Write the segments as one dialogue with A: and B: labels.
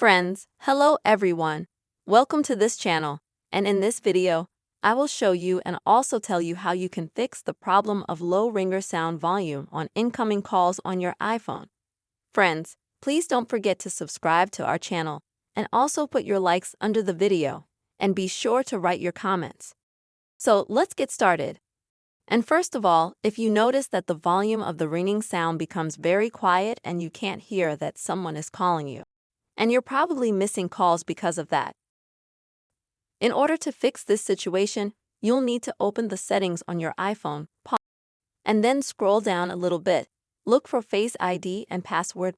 A: Friends, hello everyone. Welcome to this channel, and in this video, I will show you and also tell you how you can fix the problem of low ringer sound volume on incoming calls on your iPhone. Friends, please don't forget to subscribe to our channel and also put your likes under the video, and be sure to write your comments. So let's get started. And first of all, if you notice that the volume of the ringing sound becomes very quiet and you can't hear that someone is calling you, and you're probably missing calls because of that. In order to fix this situation, you'll need to open the settings on your iPhone, pause, and then scroll down a little bit. Look for Face ID and password,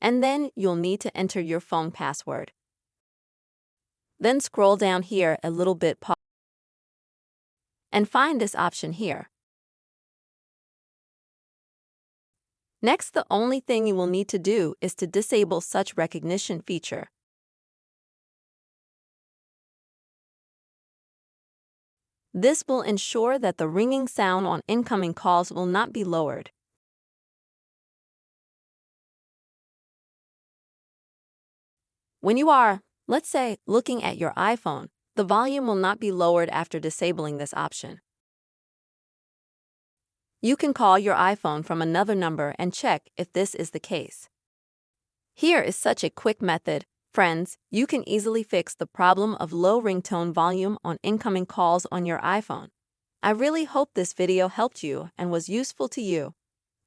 A: and then you'll need to enter your phone password. Then scroll down here a little bit, pause, and find this option here. Next, the only thing you will need to do is to disable such recognition feature. This will ensure that the ringing sound on incoming calls will not be lowered. When you are, let's say, looking at your iPhone, the volume will not be lowered after disabling this option. You can call your iPhone from another number and check if this is the case. Here is such a quick method. Friends, you can easily fix the problem of low ringtone volume on incoming calls on your iPhone. I really hope this video helped you and was useful to you.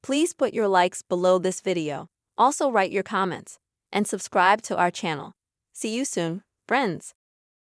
A: Please put your likes below this video. Also write your comments and subscribe to our channel. See you soon, friends.